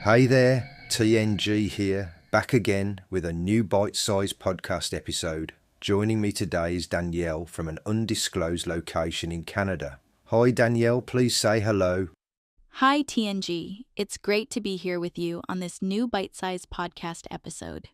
Hey there, TNG here, back again with a new bite-sized podcast episode. Joining me today is Danielle from an undisclosed location in Canada. Hi Danielle, please say hello. Hi TNG, it's great to be here with you on this new bite-sized podcast episode.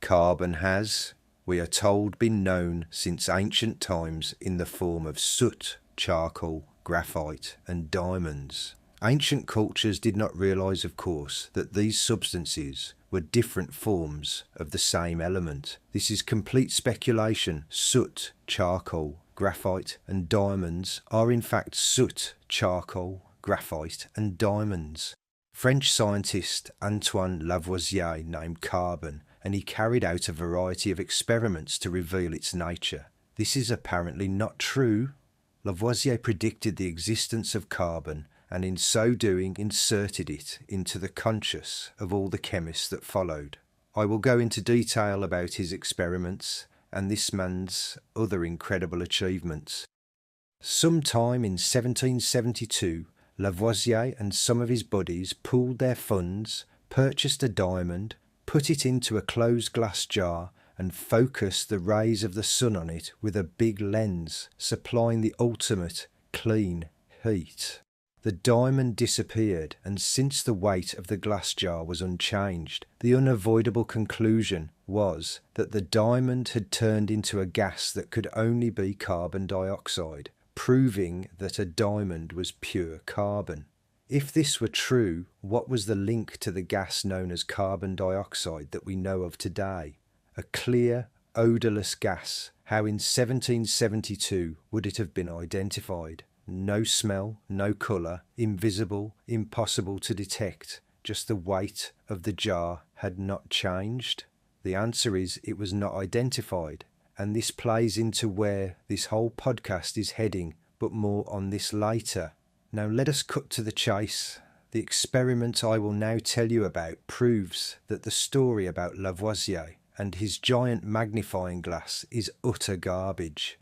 Carbon has, we are told, been known since ancient times in the form of soot, charcoal, graphite and diamonds. Ancient cultures did not realise, of course, that these substances were different forms of the same element. This is complete speculation. Soot, charcoal, graphite and diamonds are in fact soot, charcoal, graphite and diamonds. French scientist Antoine Lavoisier named carbon, and he carried out a variety of experiments to reveal its nature. This is apparently not true. Lavoisier predicted the existence of carbon and in so doing inserted it into the conscious of all the chemists that followed. I will go into detail about his experiments and this man's other incredible achievements. Sometime in 1772, Lavoisier and some of his buddies pooled their funds, purchased a diamond, put it into a closed glass jar and focused the rays of the sun on it with a big lens, supplying the ultimate clean heat. The diamond disappeared, and since the weight of the glass jar was unchanged, the unavoidable conclusion was that the diamond had turned into a gas that could only be carbon dioxide, proving that a diamond was pure carbon. If this were true, what was the link to the gas known as carbon dioxide that we know of today? A clear, odourless gas. How in 1772 would it have been identified? No smell, no colour, invisible, impossible to detect. Just the weight of the jar had not changed. The answer is it was not identified. And this plays into where this whole podcast is heading, but more on this later. Now let us cut to the chase. The experiment I will now tell you about proves that the story about Lavoisier and his giant magnifying glass is utter garbage.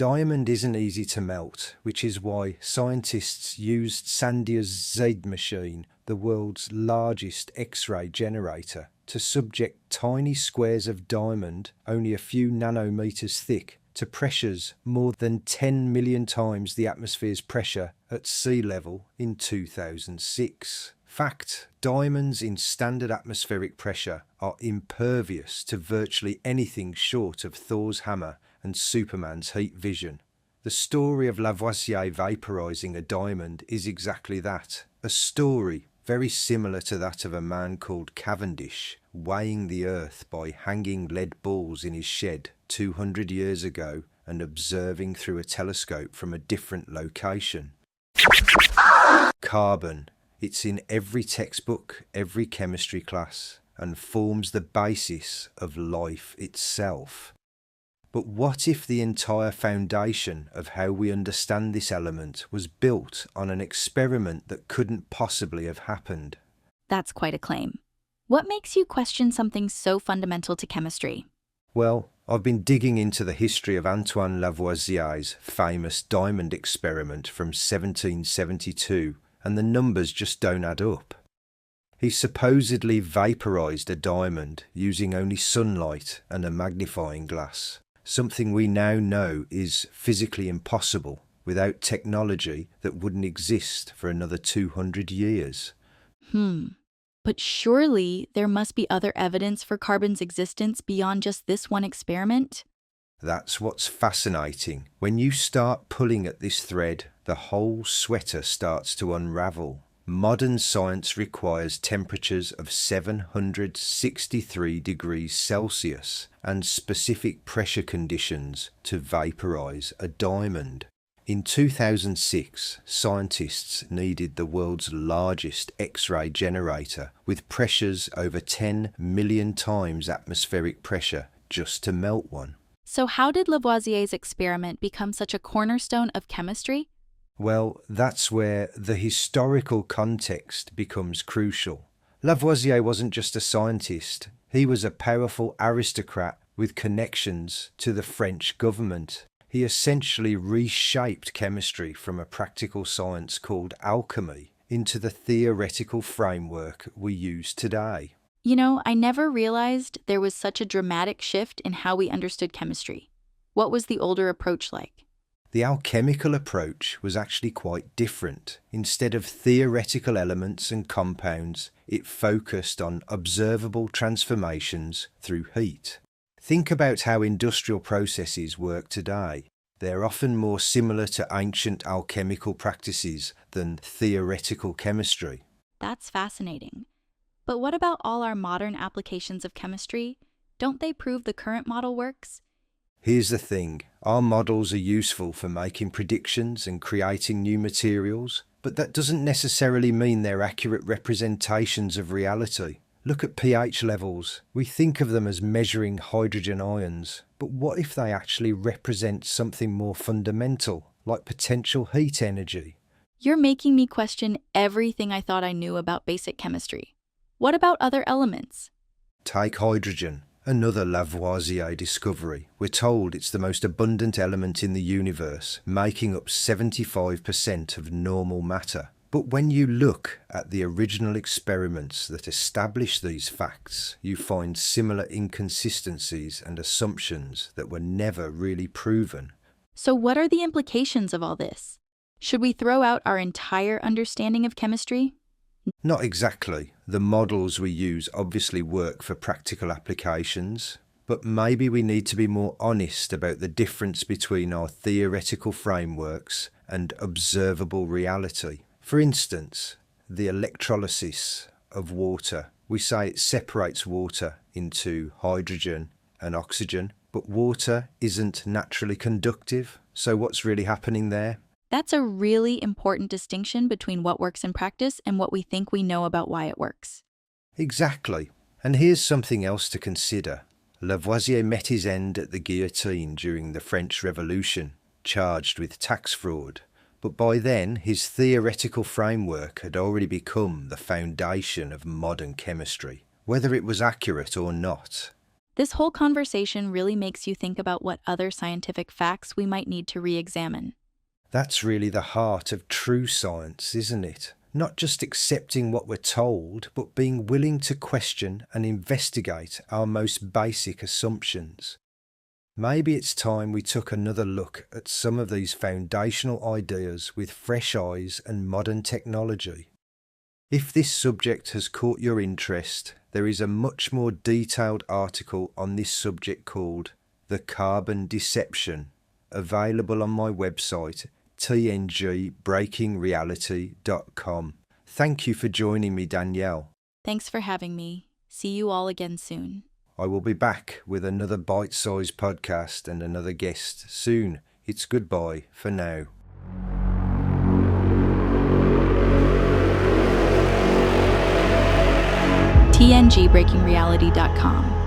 Diamond isn't easy to melt, which is why scientists used Sandia's Z machine, the world's largest X-ray generator, to subject tiny squares of diamond, only a few nanometers thick, to pressures more than 10 million times the atmosphere's pressure at sea level in 2006. Fact, diamonds in standard atmospheric pressure are impervious to virtually anything short of Thor's hammer and Superman's heat vision. The story of Lavoisier vaporizing a diamond is exactly that, a story very similar to that of a man called Cavendish weighing the earth by hanging lead balls in his shed 200 years ago and observing through a telescope from a different location. Carbon. It's in every textbook, every chemistry class, and forms the basis of life itself. But what if the entire foundation of how we understand this element was built on an experiment that couldn't possibly have happened? That's quite a claim. What makes you question something so fundamental to chemistry? Well, I've been digging into the history of Antoine Lavoisier's famous diamond experiment from 1772, and the numbers just don't add up. He supposedly vaporized a diamond using only sunlight and a magnifying glass, something we now know is physically impossible without technology that wouldn't exist for another 200 years. But surely there must be other evidence for carbon's existence beyond just this one experiment? That's what's fascinating. When you start pulling at this thread, the whole sweater starts to unravel. Modern science requires temperatures of 763 degrees Celsius and specific pressure conditions to vaporize a diamond. In 2006, scientists needed the world's largest X-ray generator with pressures over 10 million times atmospheric pressure just to melt one. So how did Lavoisier's experiment become such a cornerstone of chemistry? Well, that's where the historical context becomes crucial. Lavoisier wasn't just a scientist, he was a powerful aristocrat with connections to the French government. He essentially reshaped chemistry from a practical science called alchemy into the theoretical framework we use today. You know, I never realized there was such a dramatic shift in how we understood chemistry. What was the older approach like? The alchemical approach was actually quite different. Instead of theoretical elements and compounds, it focused on observable transformations through heat. Think about how industrial processes work today. They're often more similar to ancient alchemical practices than theoretical chemistry. That's fascinating. But what about all our modern applications of chemistry? Don't they prove the current model works? Here's the thing, our models are useful for making predictions and creating new materials, but that doesn't necessarily mean they're accurate representations of reality. Look at pH levels. We think of them as measuring hydrogen ions, but what if they actually represent something more fundamental, like potential heat energy? You're making me question everything I thought I knew about basic chemistry. What about other elements? Take hydrogen, another Lavoisier discovery. We're told it's the most abundant element in the universe, making up 75% of normal matter. But when you look at the original experiments that establish these facts, you find similar inconsistencies and assumptions that were never really proven. So what are the implications of all this? Should we throw out our entire understanding of chemistry? Not exactly. The models we use obviously work for practical applications, but maybe we need to be more honest about the difference between our theoretical frameworks and observable reality. For instance, the electrolysis of water. We say it separates water into hydrogen and oxygen, but water isn't naturally conductive. So what's really happening there? That's a really important distinction between what works in practice and what we think we know about why it works. Exactly. And here's something else to consider. Lavoisier met his end at the guillotine during the French Revolution, charged with tax fraud. But by then, his theoretical framework had already become the foundation of modern chemistry, whether it was accurate or not. This whole conversation really makes you think about what other scientific facts we might need to re-examine. That's really the heart of true science, isn't it? Not just accepting what we're told, but being willing to question and investigate our most basic assumptions. Maybe it's time we took another look at some of these foundational ideas with fresh eyes and modern technology. If this subject has caught your interest, there is a much more detailed article on this subject called The Carbon Deception, available on my website tngbreakingreality.com. Thank you for joining me, Danielle. Thanks for having me. See you all again soon. I will be back with another bite-sized podcast and another guest soon. It's goodbye for now. tngbreakingreality.com.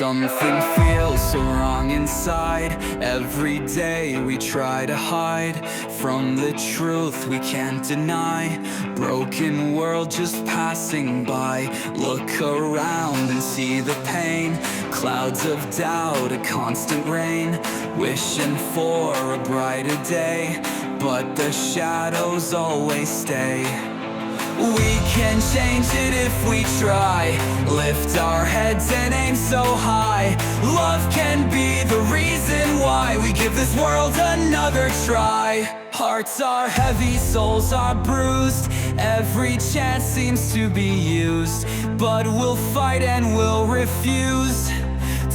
Something feels so wrong inside. Every day we try to hide from the truth we can't deny. Broken world just passing by. Look around and see the pain. Clouds of doubt, a constant rain. Wishing for a brighter day, but the shadows always stay. We can change it if we try. Lift our heads and aim so high. Love can be the reason why we give this world another try. Hearts are heavy, souls are bruised. Every chance seems to be used, but we'll fight and we'll refuse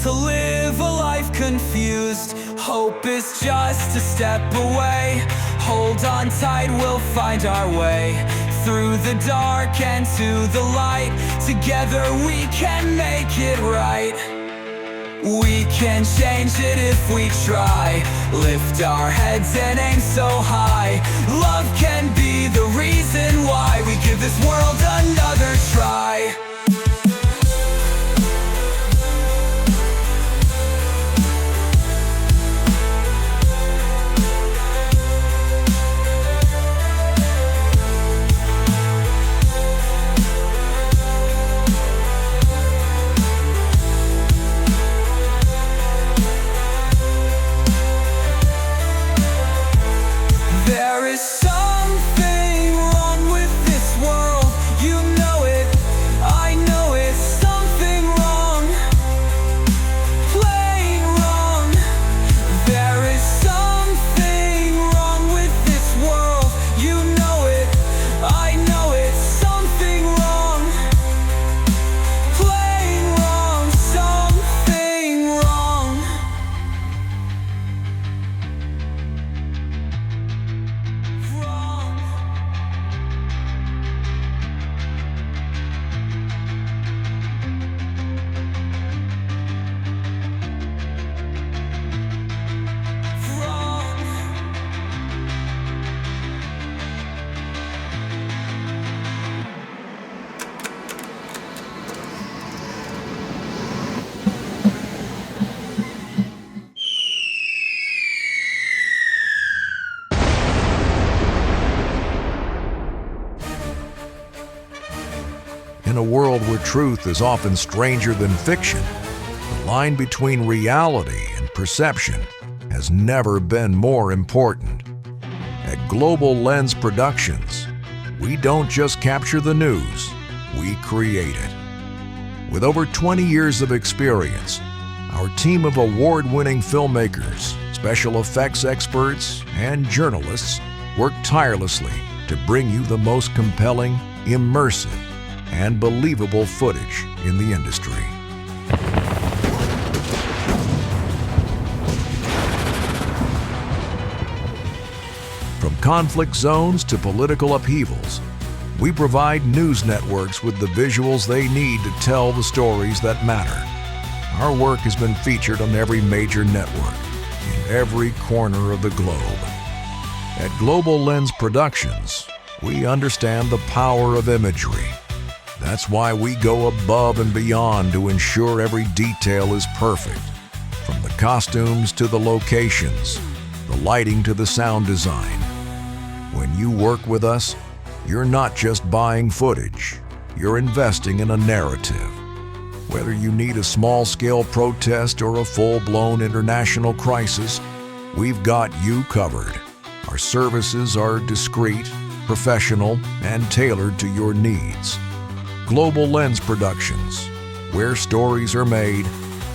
to live a life confused. Hope is just a step away. Hold on tight, we'll find our way through the dark and to the light. Together we can make it right. We can change it if we try. Lift our heads and aim so high. Love can be the reason why we give this world another try. In a world where truth is often stranger than fiction, the line between reality and perception has never been more important. At Global Lens Productions, we don't just capture the news, we create it. With over 20 years of experience, our team of award-winning filmmakers, special effects experts, and journalists work tirelessly to bring you the most compelling, immersive, and believable footage in the industry. From conflict zones to political upheavals, we provide news networks with the visuals they need to tell the stories that matter. Our work has been featured on every major network, in every corner of the globe. At Global Lens Productions, we understand the power of imagery. That's why we go above and beyond to ensure every detail is perfect. From the costumes to the locations, the lighting to the sound design. When you work with us, you're not just buying footage, you're investing in a narrative. Whether you need a small-scale protest or a full-blown international crisis, we've got you covered. Our services are discreet, professional, and tailored to your needs. Global Lens Productions, where stories are made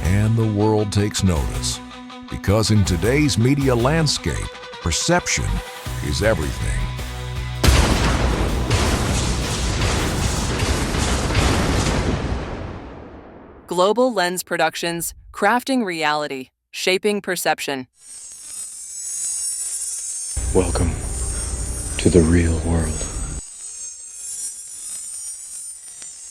and the world takes notice. Because in today's media landscape, perception is everything. Global Lens Productions, crafting reality, shaping perception. Welcome to the real world.